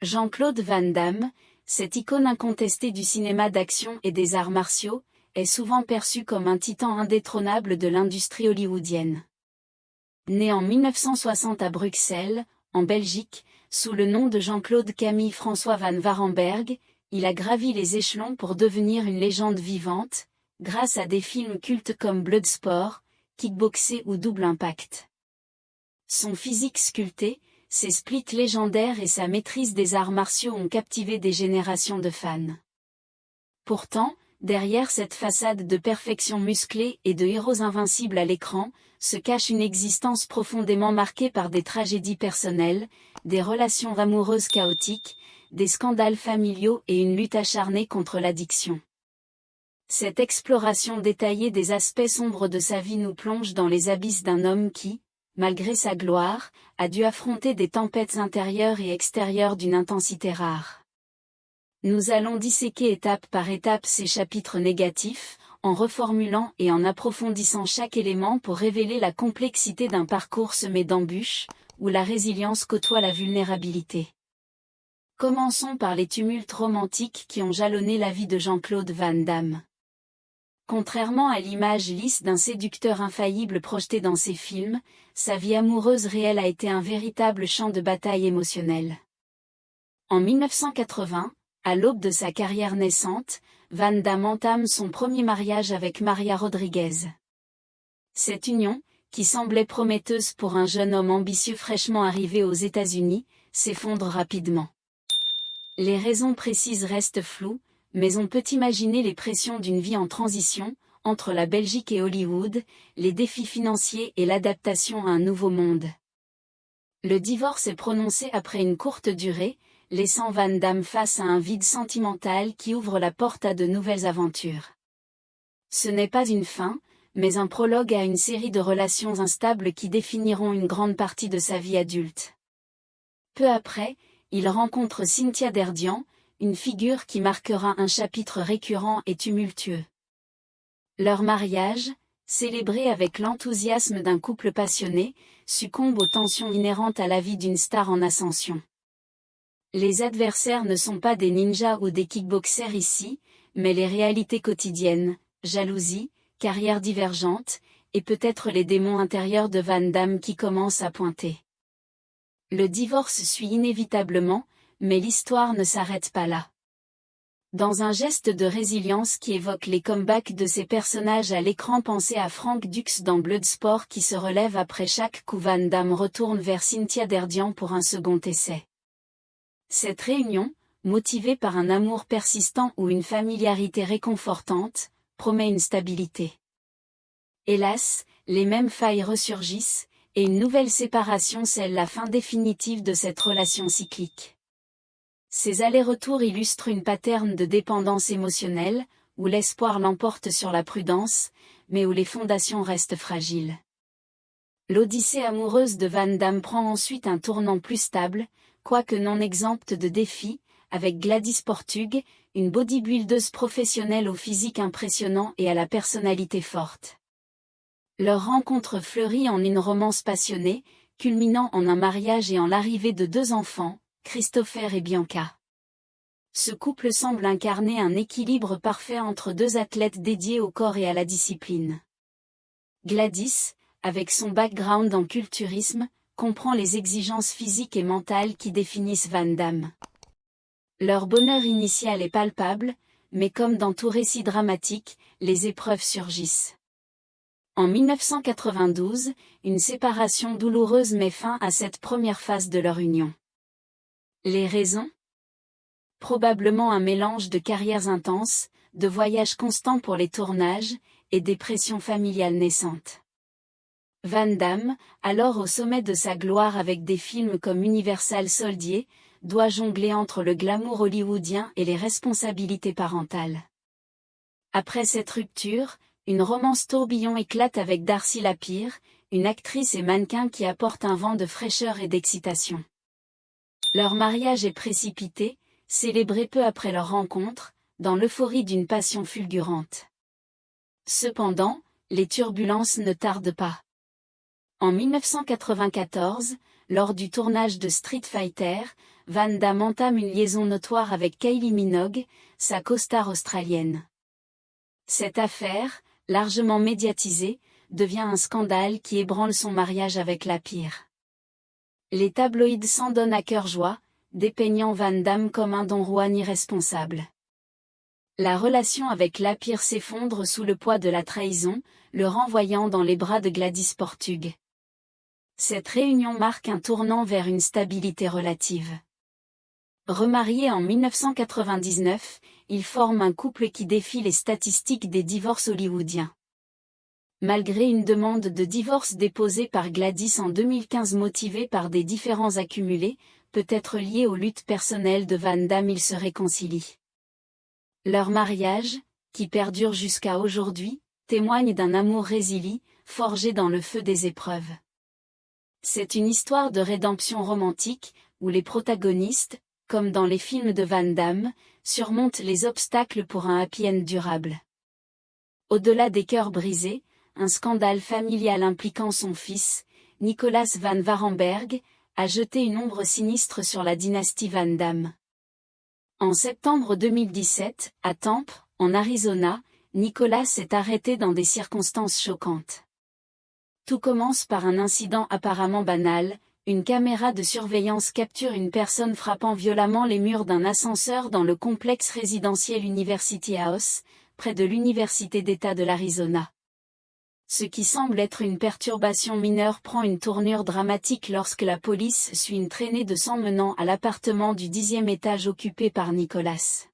Jean-Claude Van Damme, cette icône incontestée du cinéma d'action et des arts martiaux, est souvent perçu comme un titan indétrônable de l'industrie hollywoodienne. Né en 1960 à Bruxelles, en Belgique, sous le nom de Jean-Claude Camille François Van Varenberg, il a gravi les échelons pour devenir une légende vivante, grâce à des films cultes comme Bloodsport, Kickboxer ou Double Impact. Son physique sculpté, ses splits légendaires et sa maîtrise des arts martiaux ont captivé des générations de fans. Pourtant, derrière cette façade de perfection musclée et de héros invincibles à l'écran, se cache une existence profondément marquée par des tragédies personnelles, des relations amoureuses chaotiques, des scandales familiaux et une lutte acharnée contre l'addiction. Cette exploration détaillée des aspects sombres de sa vie nous plonge dans les abysses d'un homme qui, malgré sa gloire, a dû affronter des tempêtes intérieures et extérieures d'une intensité rare. Nous allons disséquer étape par étape ces chapitres négatifs, en reformulant et en approfondissant chaque élément pour révéler la complexité d'un parcours semé d'embûches, où la résilience côtoie la vulnérabilité. Commençons par les tumultes romantiques qui ont jalonné la vie de Jean-Claude Van Damme. Contrairement à l'image lisse d'un séducteur infaillible projeté dans ses films, sa vie amoureuse réelle a été un véritable champ de bataille émotionnelle. En 1980, à l'aube de sa carrière naissante, Van Damme entame son premier mariage avec Maria Rodriguez. Cette union, qui semblait prometteuse pour un jeune homme ambitieux fraîchement arrivé aux États-Unis, s'effondre rapidement. Les raisons précises restent floues, mais on peut imaginer les pressions d'une vie en transition, entre la Belgique et Hollywood, les défis financiers et l'adaptation à un nouveau monde. Le divorce est prononcé après une courte durée, laissant Van Damme face à un vide sentimental qui ouvre la porte à de nouvelles aventures. Ce n'est pas une fin, mais un prologue à une série de relations instables qui définiront une grande partie de sa vie adulte. Peu après, il rencontre Cynthia Derdian, une figure qui marquera un chapitre récurrent et tumultueux. Leur mariage, célébré avec l'enthousiasme d'un couple passionné, succombe aux tensions inhérentes à la vie d'une star en ascension. Les adversaires ne sont pas des ninjas ou des kickboxers ici, mais les réalités quotidiennes, jalousie, carrière divergente, et peut-être les démons intérieurs de Van Damme qui commencent à pointer. Le divorce suit inévitablement, mais l'histoire ne s'arrête pas là. Dans un geste de résilience qui évoque les comebacks de ses personnages à l'écran, pensez à Frank Dux dans Bloodsport qui se relève après chaque coup. Van Damme retourne vers Cynthia Derdian pour un second essai. Cette réunion, motivée par un amour persistant ou une familiarité réconfortante, promet une stabilité. Hélas, les mêmes failles ressurgissent, et une nouvelle séparation scelle la fin définitive de cette relation cyclique. Ces allers-retours illustrent une pattern de dépendance émotionnelle, où l'espoir l'emporte sur la prudence, mais où les fondations restent fragiles. L'odyssée amoureuse de Van Damme prend ensuite un tournant plus stable, quoique non exempte de défis, avec Gladys Portug, une bodybuildeuse professionnelle au physique impressionnant et à la personnalité forte. Leur rencontre fleurit en une romance passionnée, culminant en un mariage et en l'arrivée de 2 enfants, Christopher et Bianca. Ce couple semble incarner un équilibre parfait entre 2 athlètes dédiés au corps et à la discipline. Gladys, avec son background en culturisme, comprend les exigences physiques et mentales qui définissent Van Damme. Leur bonheur initial est palpable, mais comme dans tout récit dramatique, les épreuves surgissent. En 1992, une séparation douloureuse met fin à cette première phase de leur union. Les raisons ? Probablement un mélange de carrières intenses, de voyages constants pour les tournages, et des pressions familiales naissantes. Van Damme, alors au sommet de sa gloire avec des films comme Universal Soldier, doit jongler entre le glamour hollywoodien et les responsabilités parentales. Après cette rupture, une romance tourbillon éclate avec Darcy Lapire, une actrice et mannequin qui apporte un vent de fraîcheur et d'excitation. Leur mariage est précipité, célébré peu après leur rencontre, dans l'euphorie d'une passion fulgurante. Cependant, les turbulences ne tardent pas. En 1994, lors du tournage de Street Fighter, Van Damme entame une liaison notoire avec Kylie Minogue, sa co-star australienne. Cette affaire, largement médiatisée, devient un scandale qui ébranle son mariage avec la Pire. Les tabloïds s'en donnent à cœur joie, dépeignant Van Damme comme un Don Juan irresponsable. La relation avec la Pire s'effondre sous le poids de la trahison, le renvoyant dans les bras de Gladys Portug. Cette réunion marque un tournant vers une stabilité relative. Remariés en 1999, ils forment un couple qui défie les statistiques des divorces hollywoodiens. Malgré une demande de divorce déposée par Gladys en 2015 motivée par des différends accumulés, peut-être liés aux luttes personnelles de Van Damme, ils se réconcilient. Leur mariage, qui perdure jusqu'à aujourd'hui, témoigne d'un amour résili, forgé dans le feu des épreuves. C'est une histoire de rédemption romantique, où les protagonistes, comme dans les films de Van Damme, surmontent les obstacles pour un happy end durable. Au-delà des cœurs brisés, un scandale familial impliquant son fils, Nicolas Van Warenberg, a jeté une ombre sinistre sur la dynastie Van Damme. En septembre 2017, à Tempe, en Arizona, Nicolas est arrêté dans des circonstances choquantes. Tout commence par un incident apparemment banal. Une caméra de surveillance capture une personne frappant violemment les murs d'un ascenseur dans le complexe résidentiel University House, près de l'Université d'État de l'Arizona. Ce qui semble être une perturbation mineure prend une tournure dramatique lorsque la police suit une traînée de sang menant à l'appartement du 10e étage occupé par Nicolas.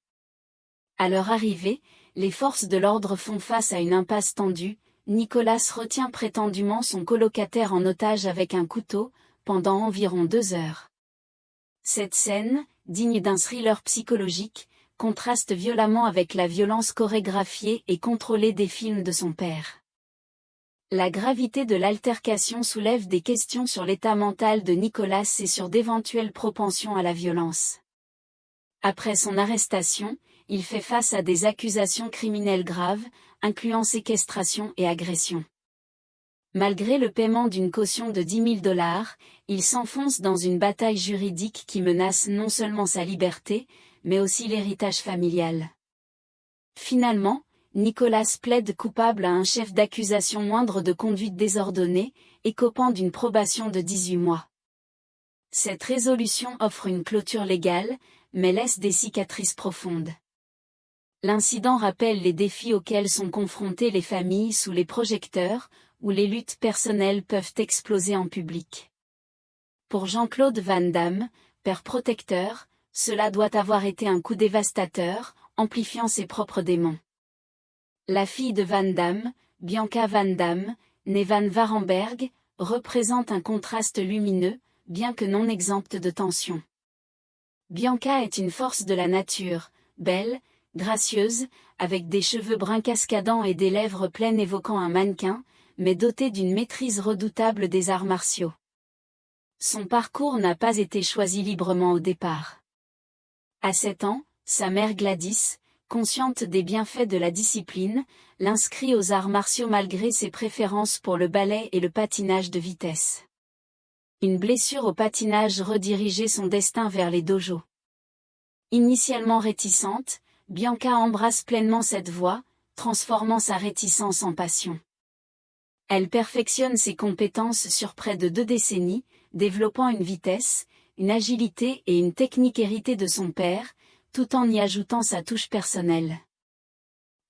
À leur arrivée, les forces de l'ordre font face à une impasse tendue. Nicolas retient prétendument son colocataire en otage avec un couteau, pendant environ 2 heures. Cette scène, digne d'un thriller psychologique, contraste violemment avec la violence chorégraphiée et contrôlée des films de son père. La gravité de l'altercation soulève des questions sur l'état mental de Nicolas et sur d'éventuelles propensions à la violence. Après son arrestation, il fait face à des accusations criminelles graves, incluant séquestration et agression. Malgré le paiement d'une caution de $10 000, il s'enfonce dans une bataille juridique qui menace non seulement sa liberté, mais aussi l'héritage familial. Finalement, Nicolas plaide coupable à un chef d'accusation moindre de conduite désordonnée, écopant d'une probation de 18 mois. Cette résolution offre une clôture légale, mais laisse des cicatrices profondes. L'incident rappelle les défis auxquels sont confrontées les familles sous les projecteurs, où les luttes personnelles peuvent exploser en public. Pour Jean-Claude Van Damme, père protecteur, cela doit avoir été un coup dévastateur, amplifiant ses propres démons. La fille de Van Damme, Bianca Van Damme, née Van Warenberg, représente un contraste lumineux, bien que non exempte de tension. Bianca est une force de la nature, belle, gracieuse, avec des cheveux bruns cascadants et des lèvres pleines évoquant un mannequin, mais dotée d'une maîtrise redoutable des arts martiaux. Son parcours n'a pas été choisi librement au départ. À 7 ans, sa mère Gladys, consciente des bienfaits de la discipline, l'inscrit aux arts martiaux malgré ses préférences pour le ballet et le patinage de vitesse. Une blessure au patinage redirigeait son destin vers les dojos. Initialement réticente, Bianca embrasse pleinement cette voie, transformant sa réticence en passion. Elle perfectionne ses compétences sur près de 2 décennies, développant une vitesse, une agilité et une technique héritée de son père, tout en y ajoutant sa touche personnelle.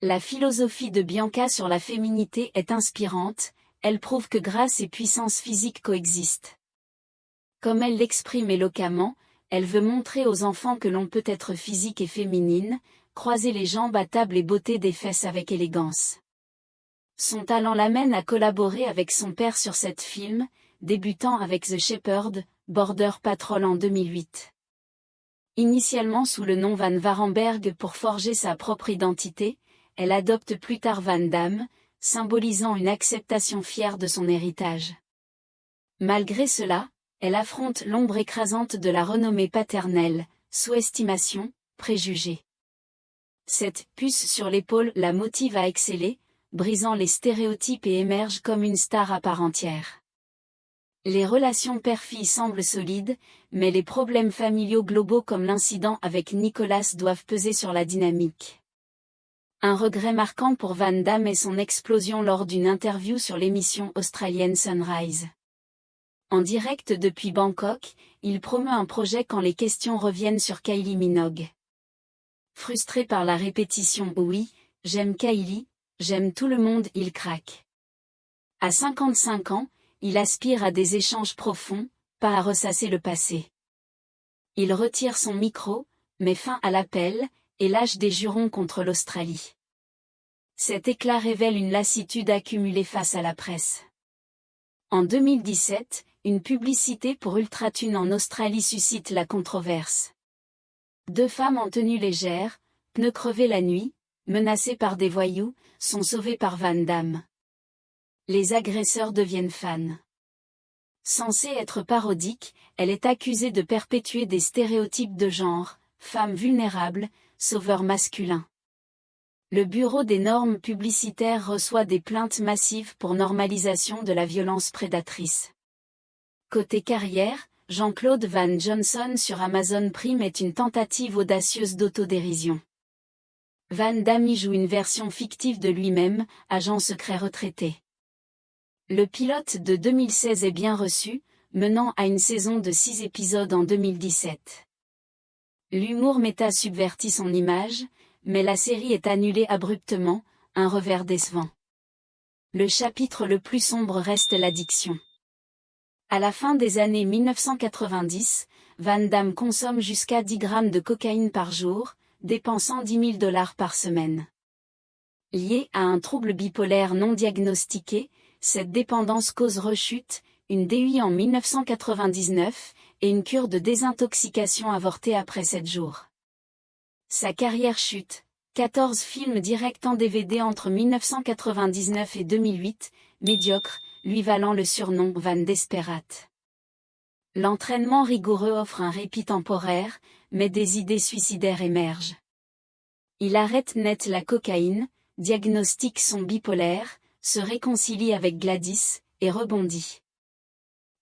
La philosophie de Bianca sur la féminité est inspirante, elle prouve que grâce et puissance physique coexistent. Comme elle l'exprime éloquemment, elle veut montrer aux enfants que l'on peut être physique et féminine, croiser les jambes à table et botter des fesses avec élégance. Son talent l'amène à collaborer avec son père sur cet film, débutant avec The Shepherd, Border Patrol en 2008. Initialement sous le nom Van Warenberg pour forger sa propre identité, elle adopte plus tard Van Damme, symbolisant une acceptation fière de son héritage. Malgré cela, elle affronte l'ombre écrasante de la renommée paternelle, sous-estimation, préjugés. Cette puce sur l'épaule la motive à exceller, brisant les stéréotypes et émerge comme une star à part entière. Les relations père-fille semblent solides, mais les problèmes familiaux globaux comme l'incident avec Nicolas doivent peser sur la dynamique. Un regret marquant pour Van Damme est son explosion lors d'une interview sur l'émission australienne Sunrise. En direct depuis Bangkok, il promeut un projet quand les questions reviennent sur Kylie Minogue. Frustré par la répétition « Oui, j'aime Kylie, j'aime tout le monde », il craque. À 55 ans, il aspire à des échanges profonds, pas à ressasser le passé. Il retire son micro, met fin à l'appel, et lâche des jurons contre l'Australie. Cet éclat révèle une lassitude accumulée face à la presse. En 2017, une publicité pour Ultratune en Australie suscite la controverse. 2 femmes en tenue légère, pneus crevés la nuit, menacées par des voyous, sont sauvées par Van Damme. Les agresseurs deviennent fans. Censée être parodique, elle est accusée de perpétuer des stéréotypes de genre, femme vulnérable, sauveur masculin. Le Bureau des normes publicitaires reçoit des plaintes massives pour normalisation de la violence prédatrice. Côté carrière, Jean-Claude Van Johnson sur Amazon Prime est une tentative audacieuse d'autodérision. Van Damme y joue une version fictive de lui-même, agent secret retraité. Le pilote de 2016 est bien reçu, menant à une saison de 6 épisodes en 2017. L'humour méta subvertit son image, mais la série est annulée abruptement, un revers décevant. Le chapitre le plus sombre reste l'addiction. À la fin des années 1990, Van Damme consomme jusqu'à 10 grammes de cocaïne par jour, dépensant $10 000 par semaine. Lié à un trouble bipolaire non diagnostiqué, cette dépendance cause rechute, une DUI en 1999, et une cure de désintoxication avortée après 7 jours. Sa carrière chute, 14 films directs en DVD entre 1999 et 2008, médiocre, lui valant le surnom Van Desperate. L'entraînement rigoureux offre un répit temporaire, mais des idées suicidaires émergent. Il arrête net la cocaïne, diagnostique son bipolaire, se réconcilie avec Gladys, et rebondit.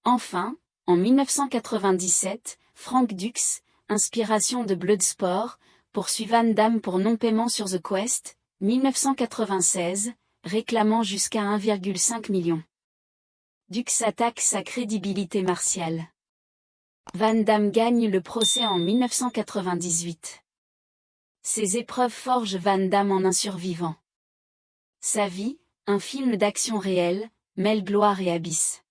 Enfin, en 1997, Frank Dux, inspiration de Bloodsport, poursuit Van Damme pour non-paiement sur The Quest, 1996, réclamant jusqu'à 1,5 million. Dux attaque sa crédibilité martiale. Van Damme gagne le procès en 1998. Ces épreuves forgent Van Damme en un survivant. Sa vie, un film d'action réelle, mêle gloire et abysse.